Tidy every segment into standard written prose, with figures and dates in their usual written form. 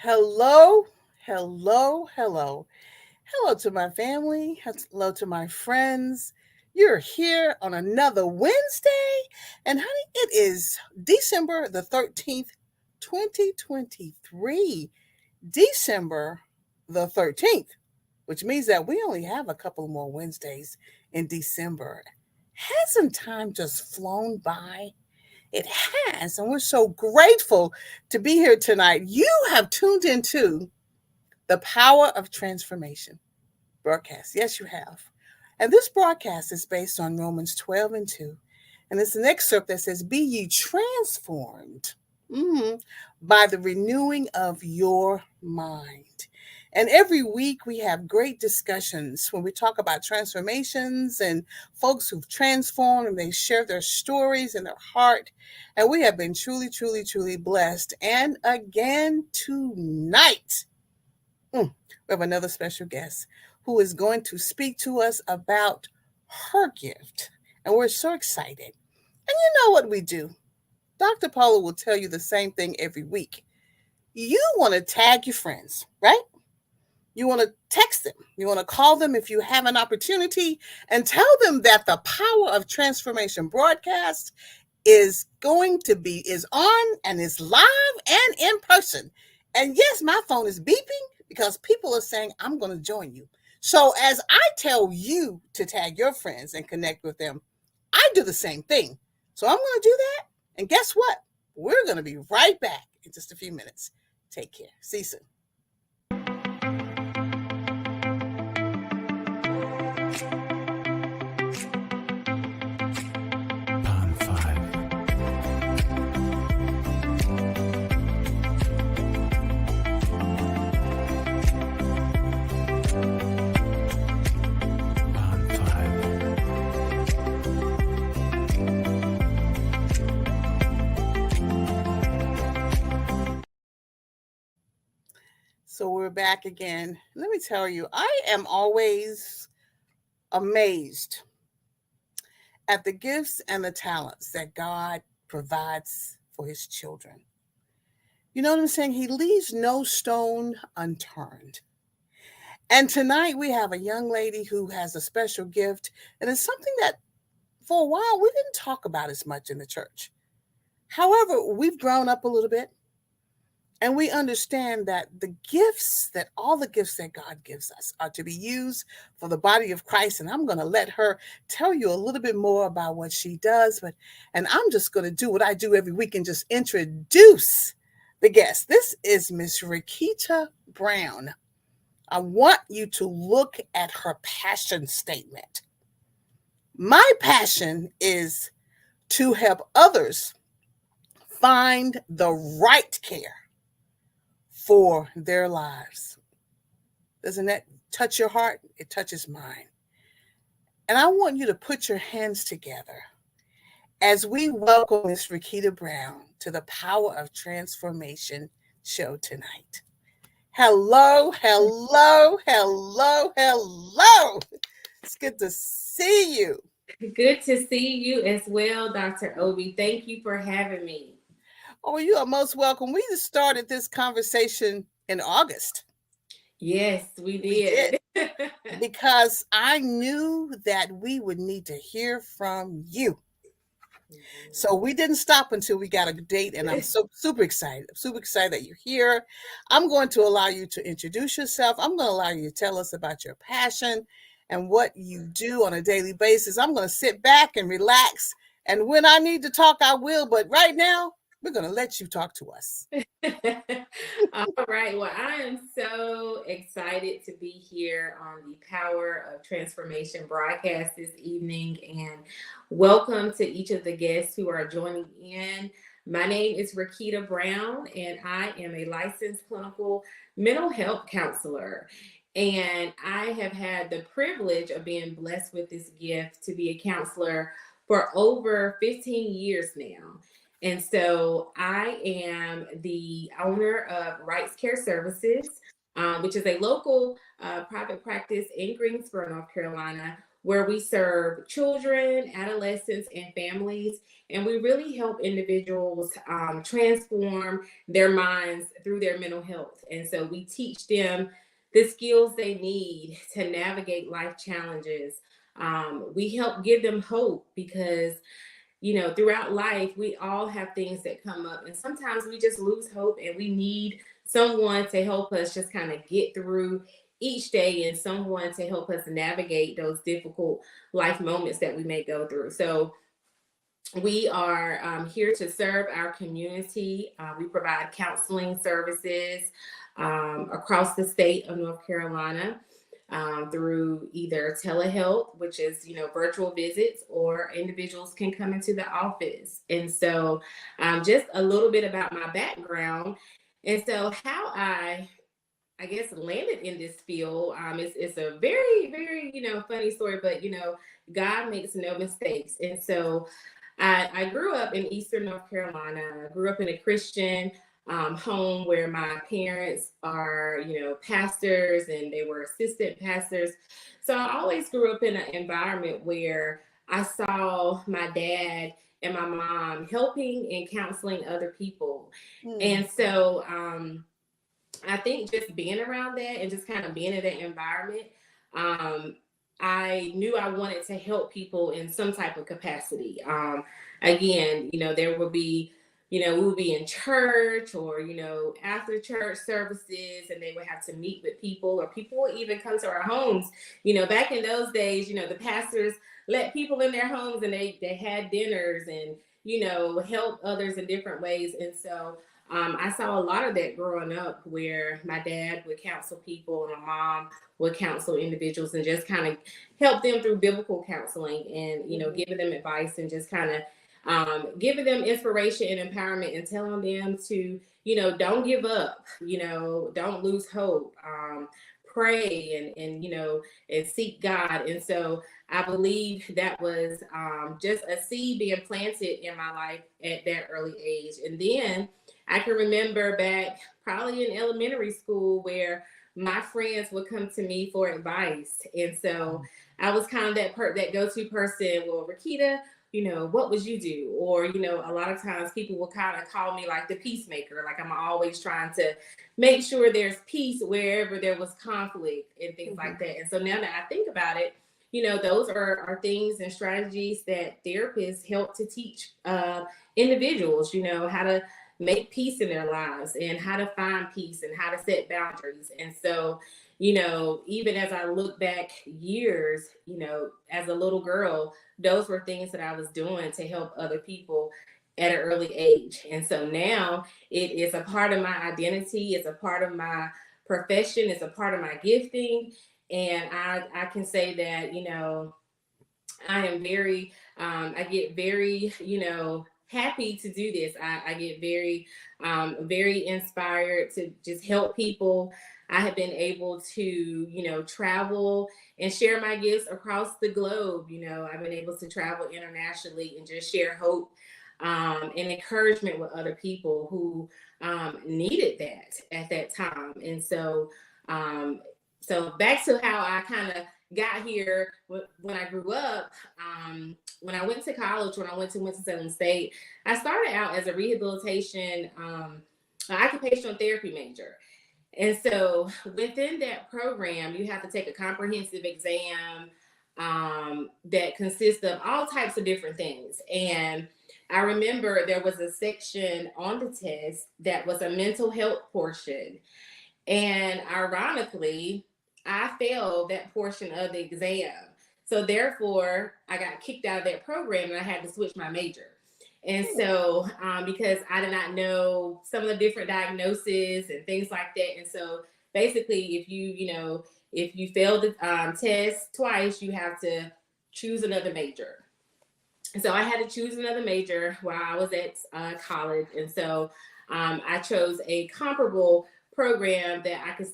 Hello, hello, hello. Hello to my family. Hello to my friends. You're here on another Wednesday. And honey, it is December the 13th, 2023. December the 13th, which means that we only have a couple more Wednesdays in December. Hasn't time just flown by? It has, and we're so grateful to be here tonight. You have tuned into the Power of Transformation broadcast. Yes, you have. And this broadcast is based on Romans 12 and 2. And it's an excerpt that says, Be ye transformed by the renewing of your mind. And every week we have great discussions when we talk about transformations and folks who've transformed and they share their stories and their heart. And we have been truly, truly, truly blessed. And again tonight, we have another special guest who is going to speak to us about her gift. And we're so excited. And you know what we do? Dr. Paula will tell you the same thing every week. You want to tag your friends, right? You want to text them. You want to call them if you have an opportunity and tell them that the Power of Transformation broadcast is on and is live and in person. And yes, my phone is beeping because people are saying, I'm going to join you. So as I tell you to tag your friends and connect with them, I do the same thing. So I'm going to do that. And guess what? We're going to be right back in just a few minutes. Take care. See you soon. Pond 5. Pond 5. So we're back again. Let me tell you, I am always amazed at the gifts and the talents that God provides for his children. You know what I'm saying? He leaves no stone unturned. And tonight we have a young lady who has a special gift, and it's something that for a while we didn't talk about as much in the church. However, we've grown up a little bit and we understand that all the gifts that God gives us are to be used for the body of Christ. And I'm going to let her tell you a little bit more about what she does. And I'm just going to do what I do every week and just introduce the guest. This is Miss Rakita Brown. I want you to look at her passion statement. My passion is to help others find the right care for their lives. Doesn't that touch your heart? It touches mine. And I want you to put your hands together as we welcome Miss Rakita Brown to the Power of Transformation show tonight. Hello, hello, hello, hello. It's good to see you. Good to see you as well, Dr. Obie. Thank you for having me. Oh, you are most welcome. We just started this conversation in August. Yes, we We did. did. Because I knew that we would need to hear from you. So we didn't stop until we got a date, and I'm so super excited. I'm super excited that you're here. I'm going to allow you to introduce yourself. I'm going to allow you to tell us about your passion and what you do on a daily basis. I'm going to sit back and relax, and when I need to talk, I will. But right now, we're going to let you talk to us. All right. Well, I am so excited to be here on the Power of Transformation broadcast this evening. And welcome to each of the guests who are joining in. My name is Rakita Brown, and I am a licensed clinical mental health counselor. And I have had the privilege of being blessed with this gift to be a counselor for over 15 years now. And so I am the owner of Rights Care Services, which is a local private practice in Greensboro, North Carolina, where we serve children, adolescents, and families. And we really help individuals transform their minds through their mental health. And so we teach them the skills they need to navigate life challenges. We help give them hope because, throughout life, we all have things that come up. And sometimes we just lose hope and we need someone to help us just kind of get through each day and someone to help us navigate those difficult life moments that we may go through. So we are here to serve our community. We provide counseling services across the state of North Carolina through either telehealth, which is, virtual visits, or individuals can come into the office. And so just a little bit about my background. And so how I guess landed in this field. It's a very, very, funny story, but, God makes no mistakes. And so I grew up in Eastern North Carolina. I grew up in a Christian home where my parents are, pastors, and they were assistant pastors. So I always grew up in an environment where I saw my dad and my mom helping and counseling other people. And so I think just being around that and just kind of being in that environment, I knew I wanted to help people in some type of capacity. Again, there would be, we would be in church or, after church services, and they would have to meet with people, or people would even come to our homes. Back in those days, the pastors let people in their homes and they had dinners and, help others in different ways. And so I saw a lot of that growing up, where my dad would counsel people and my mom would counsel individuals and just kind of help them through biblical counseling and, giving them advice and just kind of giving them inspiration and empowerment and telling them to, don't give up, don't lose hope, pray and seek God. And so I believe that was just a seed being planted in my life at that early age. And then I can remember back probably in elementary school where my friends would come to me for advice. And so I was kind of that go-to person. Well, Rakita, what would you do? Or, a lot of times people will kind of call me like the peacemaker. Like I'm always trying to make sure there's peace wherever there was conflict and things like that. And so now that I think about it, those are things and strategies that therapists help to teach individuals, how to make peace in their lives and how to find peace and how to set boundaries. And so, even as I look back years, as a little girl, those were things that I was doing to help other people at an early age. And so now it is a part of my identity. It's a part of my profession. It's a part of my gifting. And I can say that, I am very, I get very, happy to do this. I get very, very inspired to just help people. I have been able to, travel and share my gifts across the globe. I've been able to travel internationally and just share hope and encouragement with other people who needed that at that time. And so, so back to how I kind of got here when I grew up. When I went to college, when I went to Winston-Salem State, I started out as a rehabilitation, occupational therapy major. And so within that program, you have to take a comprehensive exam that consists of all types of different things. And I remember there was a section on the test that was a mental health portion. And ironically, I failed that portion of the exam. So therefore, I got kicked out of that program and I had to switch my major. And so, because I did not know some of the different diagnoses and things like that. And so basically, if you fail the test twice, you have to choose another major. And so I had to choose another major while I was at college. And so I chose a comparable program that would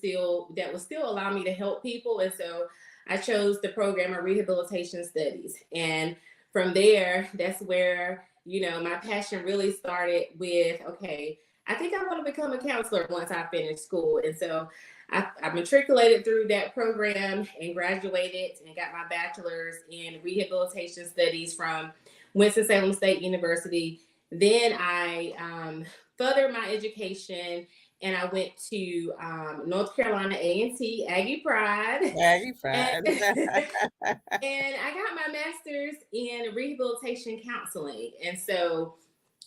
still allow me to help people. And so I chose the program of rehabilitation studies. And from there, that's where, my passion really started with, okay, I think I want to become a counselor once I finish school. And so I matriculated through that program and graduated and got my bachelor's in rehabilitation studies from Winston-Salem State University. Then I furthered my education and I went to North Carolina A&T, Aggie Pride. Aggie And, Pride. and I got my master's in rehabilitation counseling. And so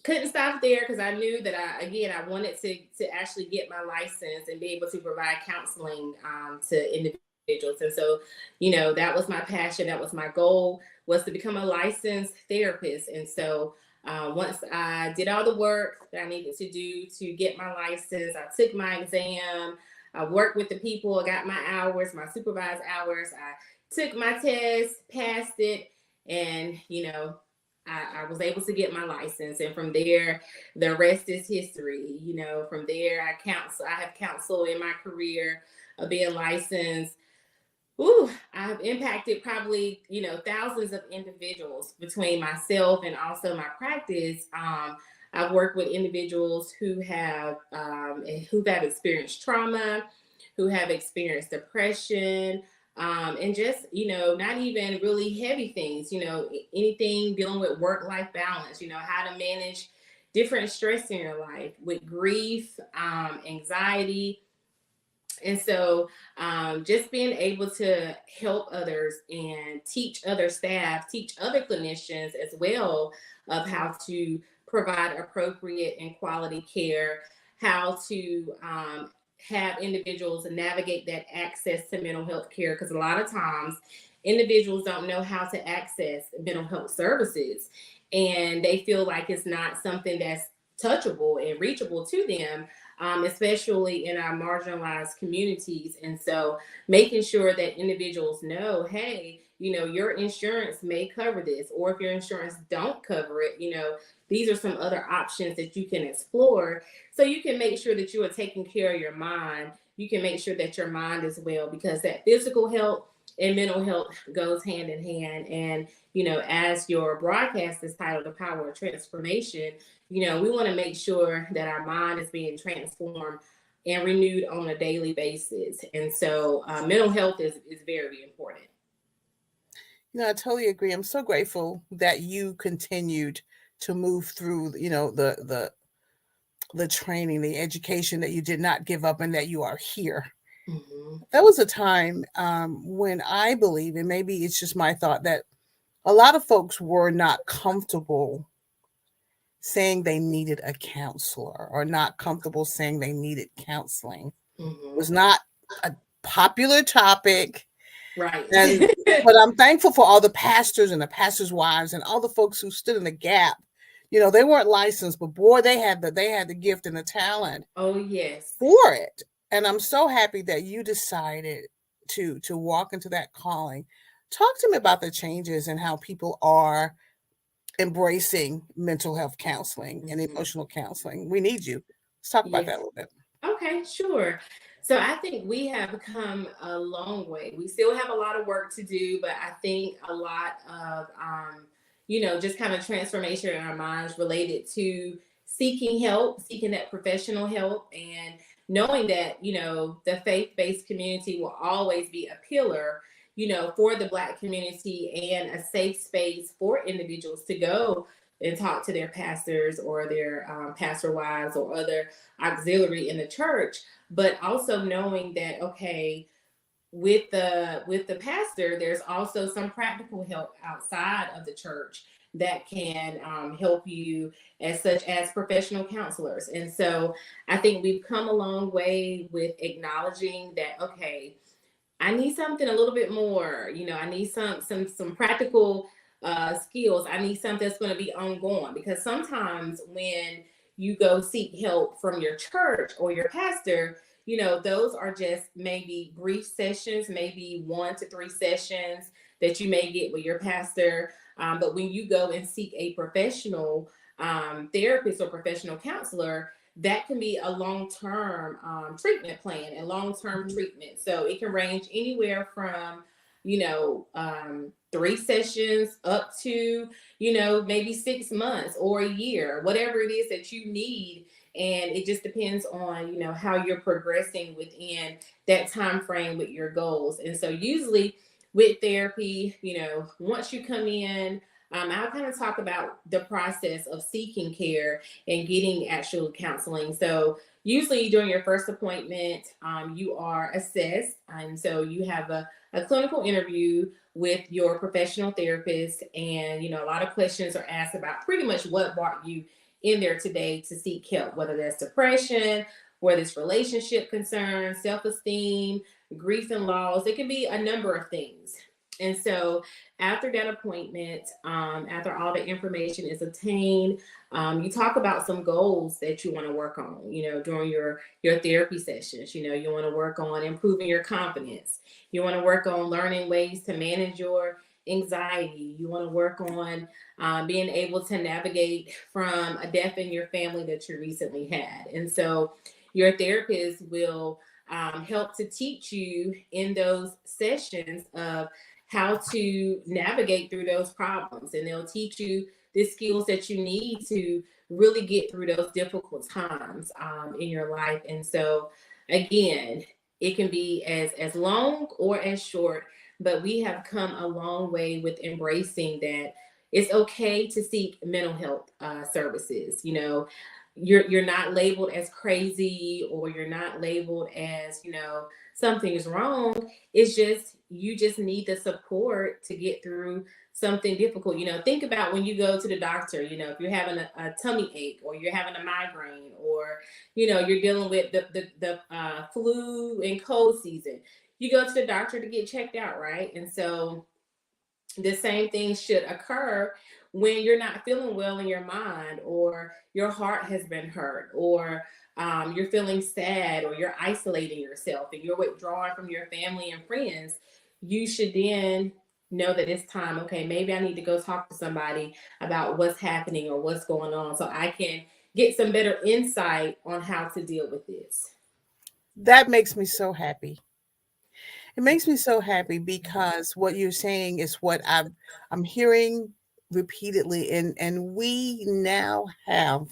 couldn't stop there because I knew that I wanted to actually get my license and be able to provide counseling to individuals. And so, that was my passion. That was my goal, was to become a licensed therapist. And so once I did all the work that I needed to do to get my license, I took my exam, I worked with the people, I got my hours, my supervised hours, I took my test, passed it, and, I was able to get my license. And from there, the rest is history. From there, I have counseled in my career of being licensed. I have impacted probably, thousands of individuals between myself and also my practice. I've worked with individuals who have experienced trauma, who have experienced depression, and just, not even really heavy things, anything dealing with work-life balance, how to manage different stress in your life with grief, anxiety. And so just being able to help others and teach other staff, teach other clinicians as well of how to provide appropriate and quality care, how to have individuals navigate that access to mental health care. Because a lot of times individuals don't know how to access mental health services and they feel like it's not something that's touchable and reachable to them. Especially in our marginalized communities. And so making sure that individuals know, hey, your insurance may cover this, or if your insurance don't cover it, these are some other options that you can explore. So you can make sure that you are taking care of your mind. You can make sure that your mind is well, because that physical health and mental health goes hand in hand. And, as your broadcast is titled The Power of Transformation, we want to make sure that our mind is being transformed and renewed on a daily basis. And so mental health is very important. I totally agree. I'm so grateful that you continued to move through, the training, the education, that you did not give up and that you are here. Mm-hmm. That was a time when I believe, and maybe it's just my thought, that a lot of folks were not comfortable saying they needed a counselor, or not comfortable saying they needed counseling. Mm-hmm. It was not a popular topic. Right. But I'm thankful for all the pastors and the pastors' wives and all the folks who stood in the gap. They weren't licensed, but boy, they had the gift and the talent. Oh, yes. For it. And I'm so happy that you decided to walk into that calling. Talk to me about the changes and how people are embracing mental health counseling and emotional counseling. We need you. Let's talk about that a little bit. Okay, sure. So I think we have come a long way. We still have a lot of work to do, but I think a lot of, just kind of transformation in our minds related to seeking help, seeking that professional help, and knowing that, the faith-based community will always be a pillar, for the Black community, and a safe space for individuals to go and talk to their pastors or their pastor wives or other auxiliary in the church. But also knowing that, okay, with the pastor, there's also some practical help outside of the church that can help you, such as professional counselors. And so I think we've come a long way with acknowledging that, okay, I need something a little bit more, I need some practical skills. I need something that's going to be ongoing, because sometimes when you go seek help from your church or your pastor, those are just maybe brief sessions, maybe 1 to 3 sessions that you may get with your pastor. But when you go and seek a professional therapist or professional counselor, that can be a long-term treatment plan and long-term treatment. So it can range anywhere from, 3 sessions up to, maybe 6 months or a year, whatever it is that you need And it just depends on, how you're progressing within that time frame with your goals. And so usually with therapy, once you come in, I'll kind of talk about the process of seeking care and getting actual counseling. So usually during your first appointment, you are assessed. And so you have a clinical interview with your professional therapist. And, a lot of questions are asked about pretty much what brought you in there today to seek help, whether that's depression, whether it's relationship concerns, self-esteem, grief and loss. It can be a number of things. And so after that appointment, after all the information is obtained, you talk about some goals that you want to work on, during your therapy sessions. You want to work on improving your confidence. You want to work on learning ways to manage your anxiety. You want to work on being able to navigate from a death in your family that you recently had. And so your therapist will help to teach you in those sessions of how to navigate through those problems. And they'll teach you the skills that you need to really get through those difficult times in your life. And so, again, it can be as long or as short, but we have come a long way with embracing that it's okay to seek mental health services. You're not labeled as crazy, or you're not labeled as, something is wrong. It's just, you just need the support to get through something difficult. Think about when you go to the doctor, if you're having a tummy ache, or you're having a migraine, or, you're dealing with the flu and cold season, you go to the doctor to get checked out, right? And so the same thing should occur when you're not feeling well in your mind, or your heart has been hurt, or you're feeling sad, or you're isolating yourself and you're withdrawing from your family and friends. You should then know that it's time. Okay, maybe I need to go talk to somebody about what's happening or what's going on, so I can get some better insight on how to deal with this. That makes me so happy. It makes me so happy because what you're saying is what I'm hearing repeatedly, and we now have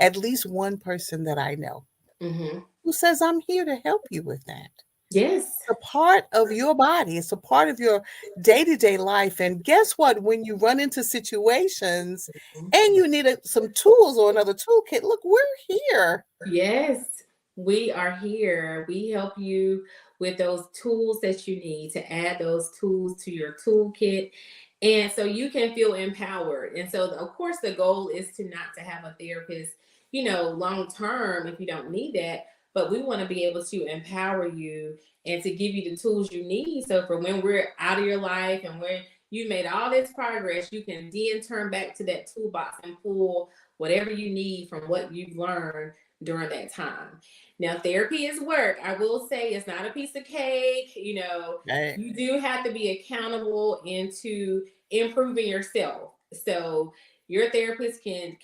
at least one person that I know Mm-hmm. who says, I'm here to help you with that. Yes. It's a part of your body. It's a part of your day-to-day life. And guess what? When you run into situations and you need some tools or another toolkit, look, we're here. Yes, we are here. We help you with those tools that you need to add those tools to your toolkit. And so you can feel empowered. And so, of course, the goal is to not to have a therapist, long term if you don't need that. But we want to be able to empower you and to give you the tools you need. So for when we're out of your life and when you made all this progress, you can then turn back to that toolbox and pull whatever you need from what you've learned during that time. Now, therapy is work. I will say it's not a piece of cake. Right. You do have to be accountable into improving yourself. So your therapist can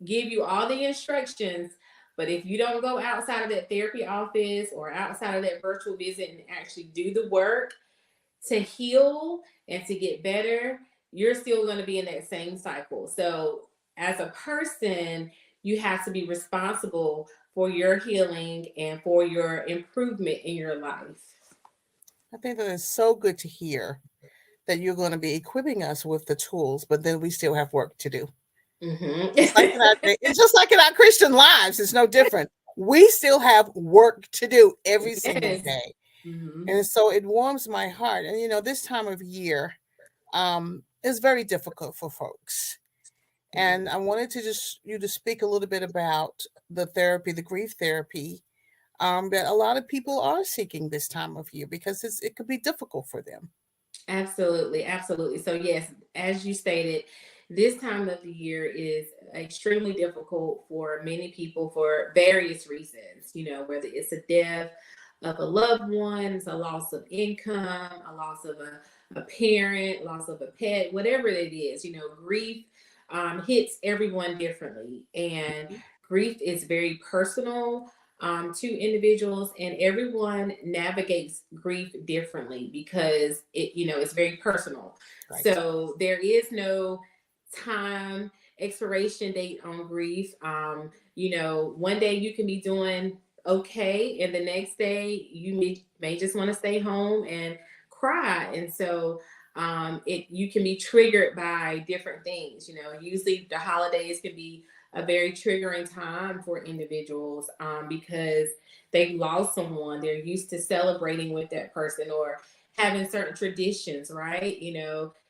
give you all the instructions, but if you don't go outside of that therapy office or outside of that virtual visit and actually do the work to heal and to get better, you're still going to be in that same cycle. So as a person, you have to be responsible for your healing and for your improvement in your life. I think that is so good to hear that you're going to be equipping us with the tools, but then we still have work to do. Just like in our, Mm-hmm. it's just like in our Christian lives, it's no different. We still have work to do every single Yes. day. Mm-hmm. And so it warms my heart. And this time of year is very difficult for folks. And I wanted to just you to speak a little bit about the therapy, the grief therapy, that a lot of people are seeking this time of year because it could be difficult for them. Absolutely, absolutely. So yes, as you stated, this time of the year is extremely difficult for many people for various reasons, whether it's a death of a loved one, it's a loss of income, a loss of a parent, loss of a pet, whatever it is, grief hits everyone differently. And grief is very personal to individuals, and everyone navigates grief differently because it's very personal. Right. So there is no time expiration date on grief. One day you can be doing okay, and the next day you may just want to stay home and cry. And so you can be triggered by different things. Usually the holidays can be a very triggering time for individuals because they've lost someone. They're used to celebrating with that person or having certain traditions, right?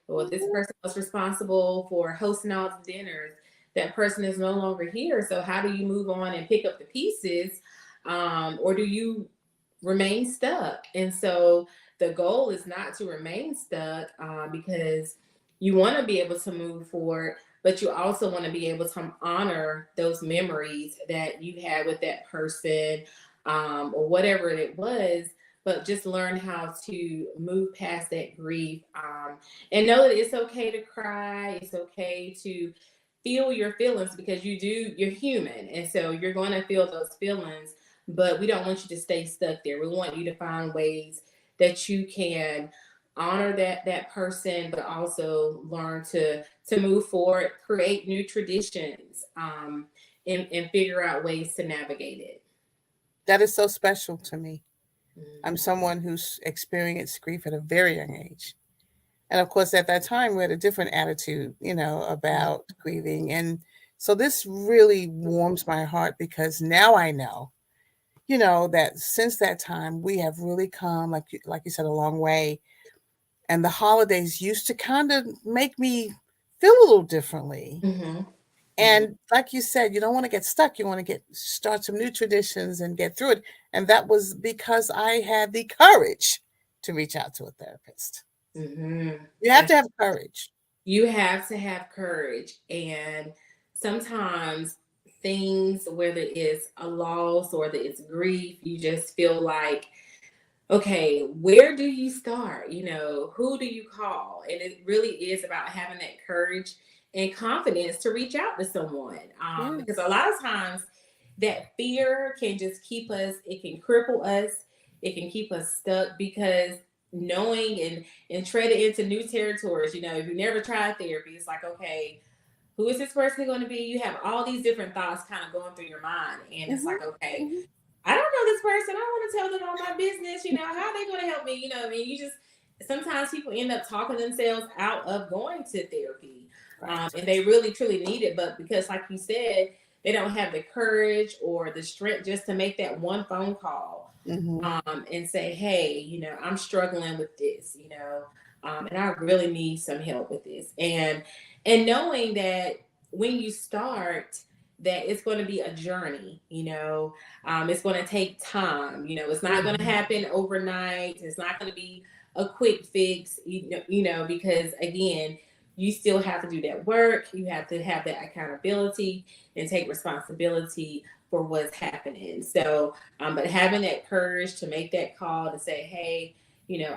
Well, this person was responsible for hosting all the dinners. That person is no longer here. So how do you move on and pick up the pieces? Or do you remain stuck? And so the goal is not to remain stuck because you want to be able to move forward, but you also want to be able to honor those memories that you had with that person or whatever it was, but just learn how to move past that grief and know that it's okay to cry. It's okay to feel your feelings because you're human. And so you're going to feel those feelings, but we don't want you to stay stuck there. We want you to find ways that you can honor that person, but also learn to move forward, create new traditions, and figure out ways to navigate it. That is so special to me. I'm Mm-hmm. someone who's experienced grief at a very young age. And of course, at that time, we had a different attitude, about grieving. And so this really warms my heart because now I know, that since that time, we have really come, like you said, a long way. And the holidays used to kind of make me feel a little differently. Mm-hmm. And like you said, you don't want to get stuck. You want to start some new traditions and get through it. And that was because I had the courage to reach out to a therapist. Mm-hmm. You have to have courage. You have to have courage. And sometimes things, whether it's a loss or that it's grief, you just feel like, okay, where do you start? Who do you call? And it really is about having that courage and confidence to reach out to someone. Because a Yes. lot of times that fear can just keep us, it can cripple us, it can keep us stuck because knowing and treading into new territories, if you never tried therapy, it's like, okay, who is this person going to be? You have all these different thoughts kind of going through your mind. And it's Hmm. like, okay, Hmm. I don't know this person. I want to tell them all my business. How are they going to help me? What I mean? Sometimes people end up talking themselves out of going to therapy. Right. And they really, truly need it. But because, like you said, they don't have the courage or the strength just to make that one phone call Hmm. and say, hey, I'm struggling with this, and I really need some help with this. And knowing that when you start, that it's going to be a journey, it's going to take time, it's not going to Hmm. happen overnight. It's not going to be a quick fix, because again, you still have to do that work. You have to have that accountability and take responsibility for what's happening. So, but having that courage to make that call to say, hey,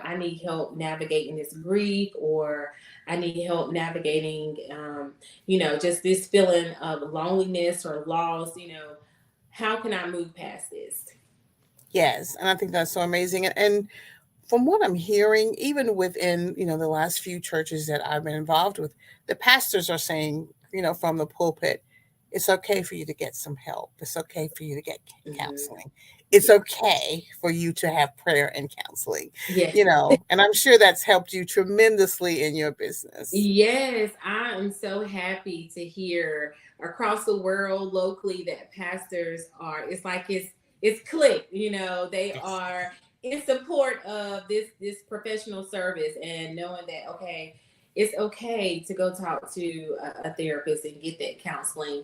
I need help navigating this grief, or I need help navigating, just this feeling of loneliness or loss, how can I move past this? Yes, and I think that's so amazing. And from what I'm hearing, even within the last few churches that I've been involved with, the pastors are saying, from the pulpit, it's okay for you to get some help. It's okay for you to get Mm-hmm. counseling. It's okay for you to have prayer and counseling. Yeah. And I'm sure that's helped you tremendously in your business. Yes, I am so happy to hear across the world locally that pastors are, it's like it's clicked, they Yes. are in support of this professional service and knowing that, okay, it's okay to go talk to a therapist and get that counseling.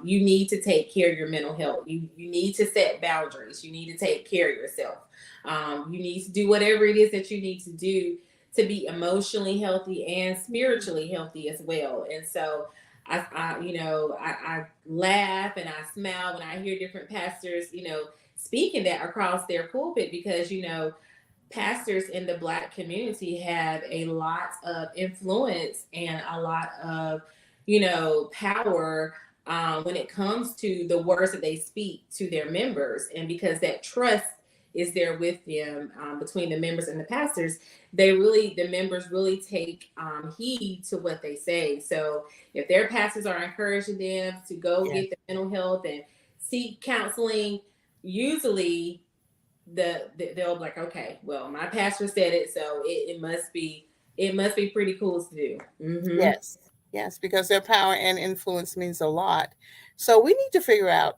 You need to take care of your mental health. You need to set boundaries. You need to take care of yourself. You need to do whatever it is that you need to do to be emotionally healthy and spiritually healthy as well. And so I laugh and I smile when I hear different pastors, speaking that across their pulpit because, pastors in the Black community have a lot of influence and a lot of, power when it comes to the words that they speak to their members. And because that trust is there with them, between the members and the pastors, the members really take heed to what they say. So if their pastors are encouraging them to go Yes. get the mental health and seek counseling, usually they'll be like, okay, well, my pastor said it, so it must be pretty cool to do. Mm-hmm. Yes. Yes, because their power and influence means a lot. So we need to figure out,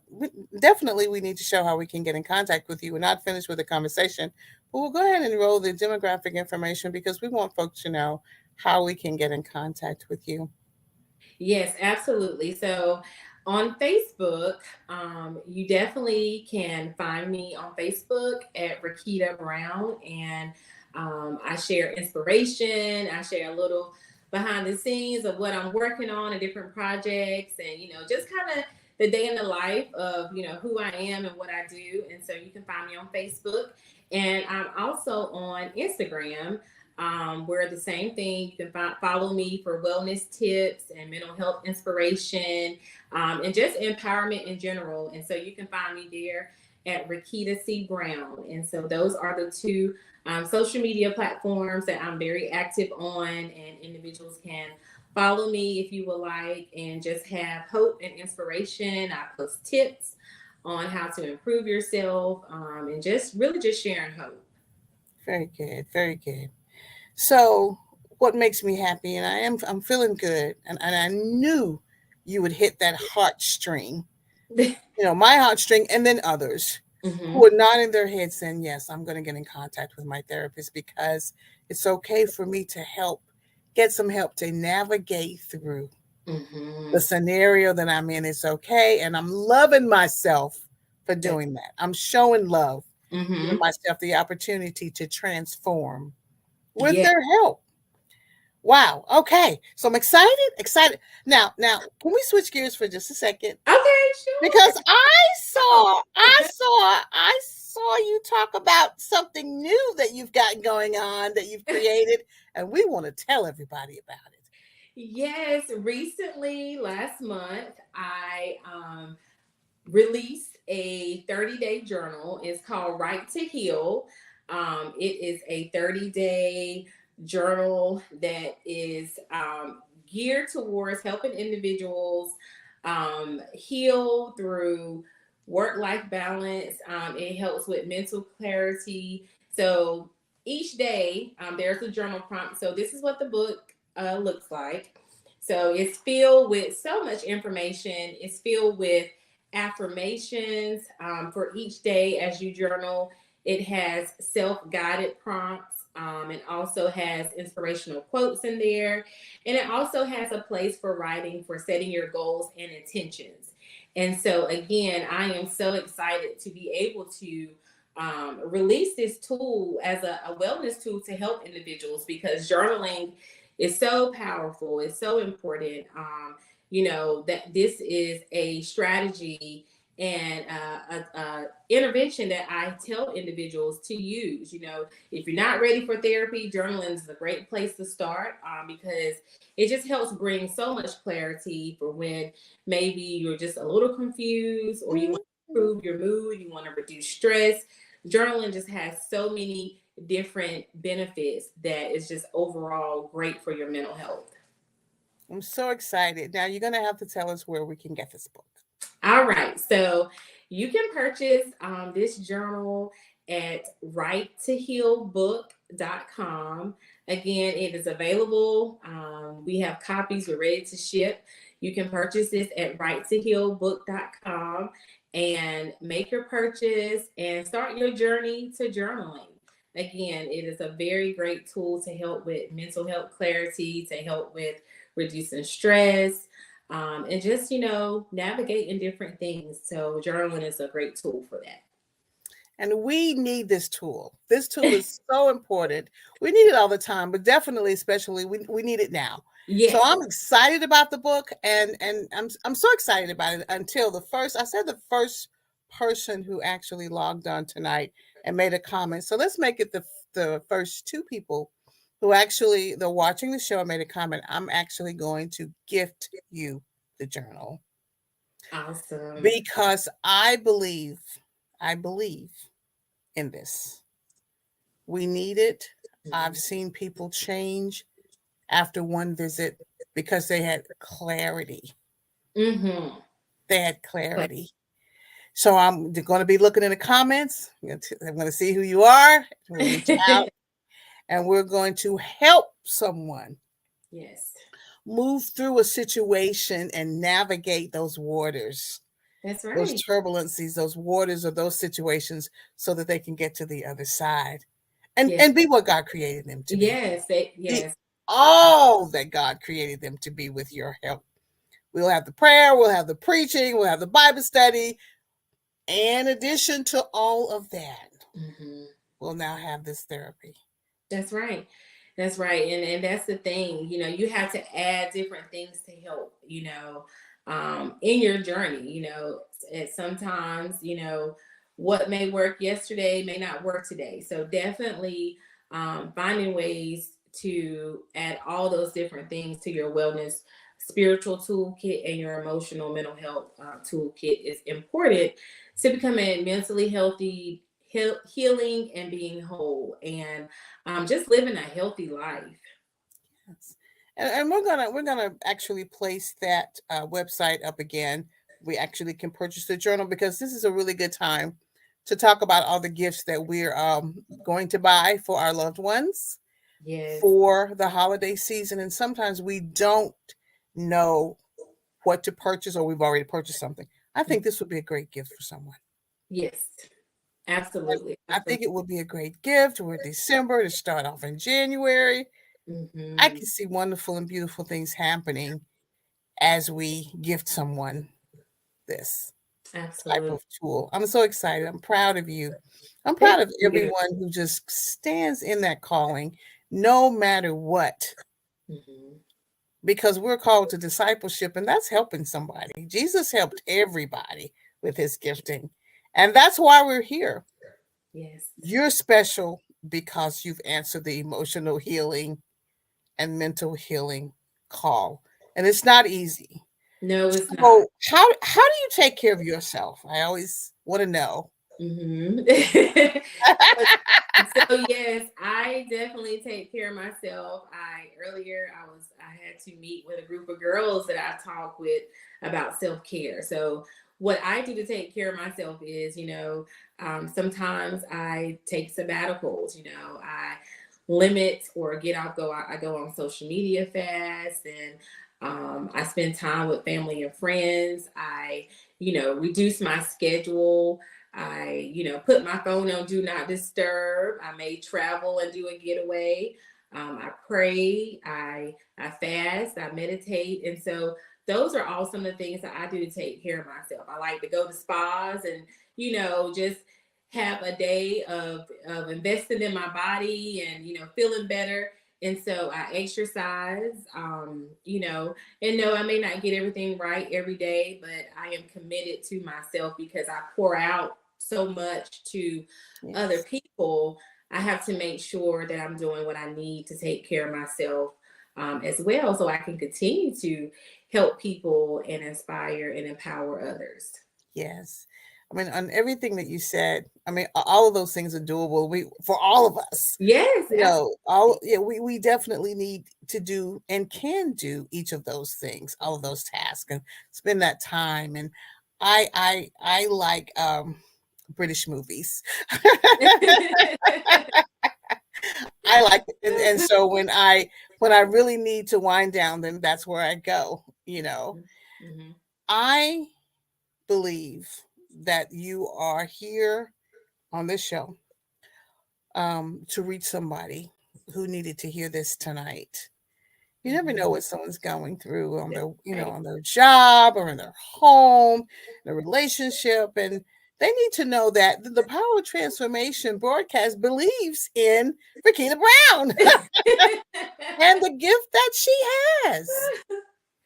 definitely, we need to show how we can get in contact with you. We're not finished with the conversation, but we'll go ahead and roll the demographic information because we want folks to know how we can get in contact with you. Yes, absolutely. So on Facebook, you definitely can find me on Facebook at Rakita Brown, and I share inspiration. I share a little behind the scenes of what I'm working on and different projects, and just kind of the day in the life of who I am and what I do. And so you can find me on Facebook, and I'm also on Instagram, where the same thing. You can follow me for wellness tips and mental health inspiration, and just empowerment in general. And so you can find me there at Rakita C. Brown. And so those are the two social media platforms that I'm very active on, and individuals can follow me if you would like, and just have hope and inspiration. I post tips on how to improve yourself, and just really just sharing hope. Very good. Very good. So, what makes me happy, and I'm feeling good, and I knew you would hit that heartstring, my heartstring, and then others who Hmm. are nodding their heads saying, "Yes, I'm going to get in contact with my therapist because it's okay for me to get some help to navigate through the Hmm. scenario that I'm in. It's okay, and I'm loving myself for That's, doing that. I'm showing love, giving hmm. myself the opportunity to transform with Yeah. their help." Wow. Okay. So I'm excited. Excited. Now, can we switch gears for just a second? Okay, sure. Because I saw you talk about something new that you've got going on that you've created, and we want to tell everybody about it. Yes, recently, last month, I released a 30-day journal. It's called Right to Heal. It is a 30-day journal that is geared towards helping individuals heal through work-life balance. It helps with mental clarity. So each day, there's a journal prompt. So this is what the book looks like. So it's filled with so much information. It's filled with affirmations for each day as you journal. It has self-guided prompts. It also has inspirational quotes in there. And it also has a place for writing, for setting your goals and intentions. And so, again, I am so excited to be able to release this tool as a wellness tool to help individuals, because journaling is so powerful. It's so important. That this is a strategy and a intervention that I tell individuals to use. If you're not ready for therapy, journaling is a great place to start, because it just helps bring so much clarity for when maybe you're just a little confused, or you want to Mhm. improve your mood, you want to reduce stress. Journaling just has so many different benefits that is just overall great for your mental health. I'm so excited. Now you're gonna have to tell us where we can get this book. All right. So you can purchase this journal at righttohealbook.com. Again, it is available. We have copies, we're ready to ship. You can purchase this at righttohealbook.com and make your purchase and start your journey to journaling. Again, it is a very great tool to help with mental health clarity, to help with reducing stress, and just navigating different things. So journaling is a great tool for And we need this tool. This tool is so important. We need it all the time, but definitely, especially, we need it now. So Yes. I'm excited about the book, and I'm so excited about it until the first person who actually logged on tonight and made a comment. So let's make it the first two people who actually they're watching the show and made a comment. I'm actually going to gift you the journal Awesome. because I believe in this. We need it. I've Mhm. seen people change after one visit because they had clarity. Mhm. They had clarity. So I'm going to be looking in the comments. I'm going to see who you are. We'll reach out and we're going to help someone Yes, move through a situation and navigate those waters, that's those right. turbulencies, those waters of those situations so that they can get to the other side and, Yes, and be what God created them to be. yes, Be yes, all that God created them to be with your help. We'll have the prayer, we'll have the preaching, we'll have the Bible study. In addition to all of that, hmm we'll now have this therapy. that's right. That's right. And that's the thing, you have to add different things to help, in your journey, at sometimes, what may work yesterday may not work today. So definitely finding ways to add all those different things to your wellness spiritual toolkit and your emotional mental health toolkit is important to becoming mentally healthy, healing, and being whole, and just living a healthy life. Yes. And we're gonna actually place that website up again. We actually can purchase the journal because this is a really good time to talk about all the gifts that we're going to buy for our loved ones Yes, for the holiday season. And sometimes we don't know what to purchase or we've already purchased something. I think this would be a great gift for someone. yes, And absolutely, I absolutely. think it would be a great gift. We're December to start off in January. I Hmm can see wonderful and beautiful things happening as we gift someone this type Absolutely. of tool. I'm so excited. I'm proud of you. I'm Thank proud of you. everyone who just stands in that calling, no matter what, Hmm because we're called to discipleship, and that's helping somebody. Jesus helped everybody with his gifting, and that's why we're here. Yes. You're special because you've answered the emotional healing and mental healing call, and it's not easy. No, it's not. So how do you take care of yourself? I always want to know. Hmm So yes, I definitely take care of myself. I had to meet with a group of girls that I talk with about self-care. So what I do to take care of myself is, sometimes I take sabbaticals, I limit or I go on social media fast, and I spend time with family and friends. I, reduce my schedule. I, put my phone on do not disturb. I may travel and do a getaway. I pray. I fast. I meditate, and so those are all some of the things that I do to take care of myself. I like to go to spas and just have a day of investing in my body and feeling better. And so I exercise, and no, I may not get everything right every day, but I am committed to myself because I pour out so much to other Yes. people. I have to make sure that I'm doing what I need to take care of myself as well, so I can continue to help people and inspire and empower others. Yes. I mean, on everything that you said, I mean, all of those things are doable. We for all of us. Yes, All absolutely. yeah, we definitely need to do and can do each of those things, all of those tasks, and spend that time. And I like British movies. I like it. And so when I really need to wind down, then that's where I go. Mhm. I believe that you are here on this show to reach somebody who needed to hear this tonight. You never know Mhm. what someone's going through on That's right. on their job or in their home, their relationship, and they need to know that the Power of Transformation broadcast believes in Rakita Brown and the gift that she has.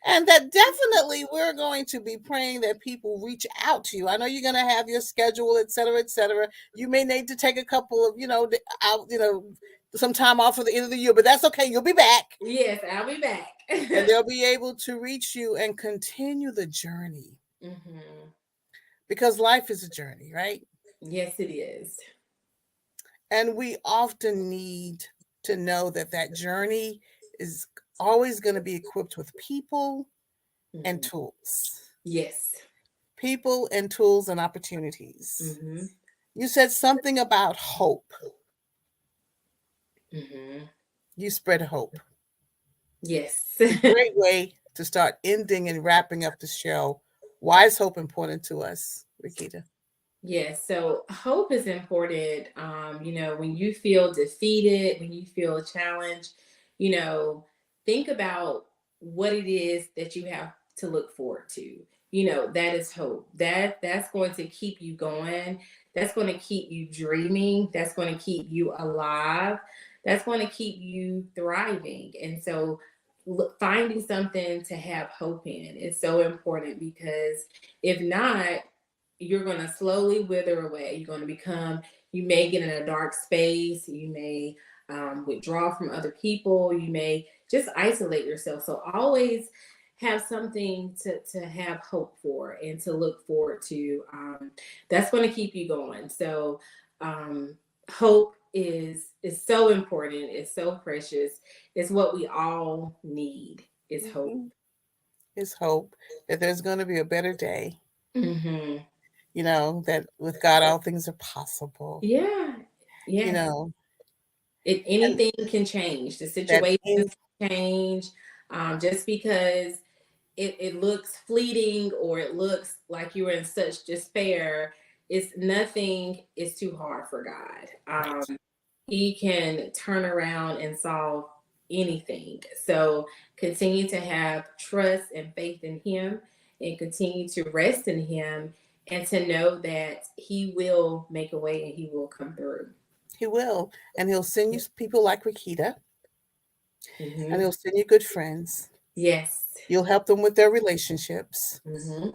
And that definitely we're going to be praying that people reach out to you. I know you're going to have your schedule, et cetera, et cetera. You may need to take a couple of, out, some time off for the end of the year, but that's okay. You'll be back Yes, I'll be back. and they'll be able to reach you and continue the journey hmm because life is a journey, right? Yes, it is. And we often need to know that that journey is always going to be equipped with people and Mhm. tools. Yes. People and tools and opportunities. Mm-hmm. You said something about hope. Mm-hmm. You spread hope. Yes. It's a great way to start ending and wrapping up the show. Why is hope important to us, Rikita? Yes, so hope is important. When you feel defeated, when you feel challenged, you know, think about what it is that you have to look forward to. That is hope. That's going to keep you going. That's going to keep you dreaming. That's going to keep you alive. That's going to keep you thriving. And so finding something to have hope in is so important because if not, you're going to slowly wither away. You may get in a dark space. You may withdraw from other people. You may just isolate yourself. So always have something to have hope for and to look forward to. That's going to keep you going. So hope is so important. It's so precious. It's what we all need is hope. Mm-hmm. Is hope that there's going to be a better day. Mm-hmm. That with God all things are possible. Yeah. You Yes. know, and Anything can change. The that situations in change. Just because it looks fleeting or it looks like you're in such despair, it's nothing is too hard for God. right. He can turn around and solve anything. So continue to have trust and faith in Him and continue to rest in Him and to know that He will make a way and He will come through. He will, and he'll send you people like Rikita, and Mm-hmm. he'll send you good friends. Yes. You'll help them with their relationships Mm-hmm.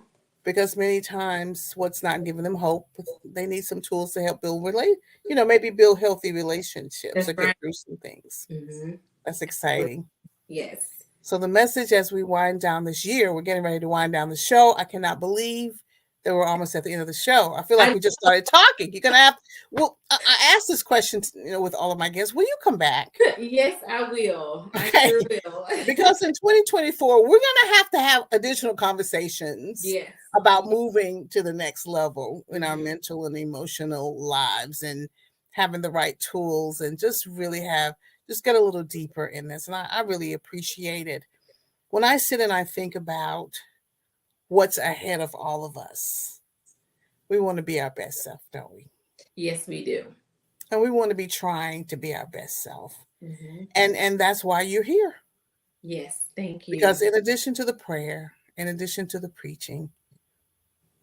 because many times what's not giving them hope, they need some tools to help maybe build healthy relationships That's or get right. through some things. Mm-hmm. That's exciting. Yes. So the message as we wind down this year, we're getting ready to wind down the show. I cannot believe that we're almost at the end of the show. I feel like I we just started talking. You're gonna have. Well, I asked this question, with all of my guests. Will you come back? yes, I will. I Okay, sure will. because in 2024 we're gonna have additional conversations yes. about moving to the next level in our Mm-hmm. mental and emotional lives and having the right tools and just get a little deeper in this. And I really appreciate it. When I sit and I think about what's ahead of all of us, we want to be our best self, don't we? Yes, we do. And we want to be trying to be our best self. Mm-hmm. And that's why you're here. Yes, thank you. Because in addition to the prayer, in addition to the preaching,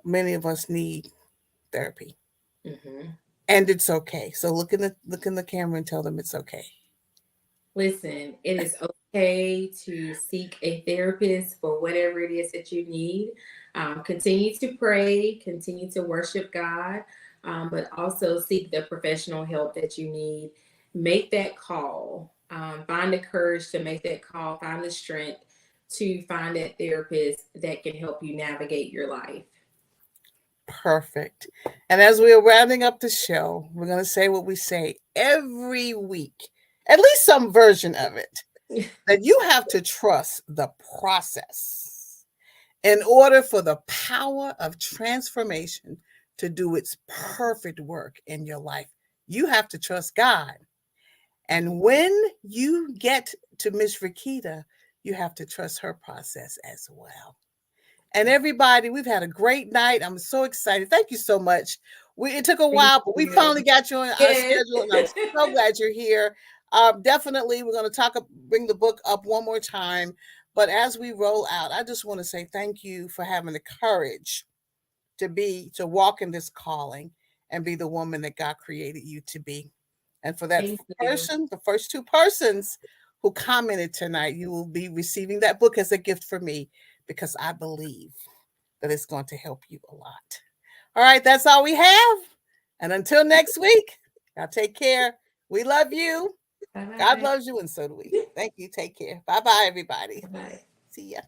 many of us need therapy. Mm-hmm. And it's okay. So look in the camera and tell them it's okay. Listen, it is okay to seek a therapist for whatever it is that you need. Continue to pray, continue to worship God, but also seek the professional help that you need. Make that call. Find the courage to make that call. Find the strength to find that therapist that can help you navigate your life. Perfect. And as we are rounding up the show, we're going to say what we say every week, at least some version of it, that you have to trust the process in order for the power of transformation to do its perfect work in your life. You have to trust God. And when you get to Miss Rikita, you have to trust her process as well. And everybody, we've had a great night. I'm so excited. Thank you so much. It took a Thank while, but we you. finally got you on our Yes. schedule, and I'm so glad you're here. Definitely, we're going to bring the book up one more time. But as we roll out, I just want to say thank you for having the courage to walk in this calling and be the woman that God created you to be. And for that Thank you. person, the first two persons who commented tonight, you will be receiving that book as a gift for me because I believe that it's going to help you a lot. All right, that's all we have. And until next week, y'all take care. We love you. God Bye-bye. loves you, and so do we. Thank you. Take care. Bye bye, everybody. Bye-bye. See ya.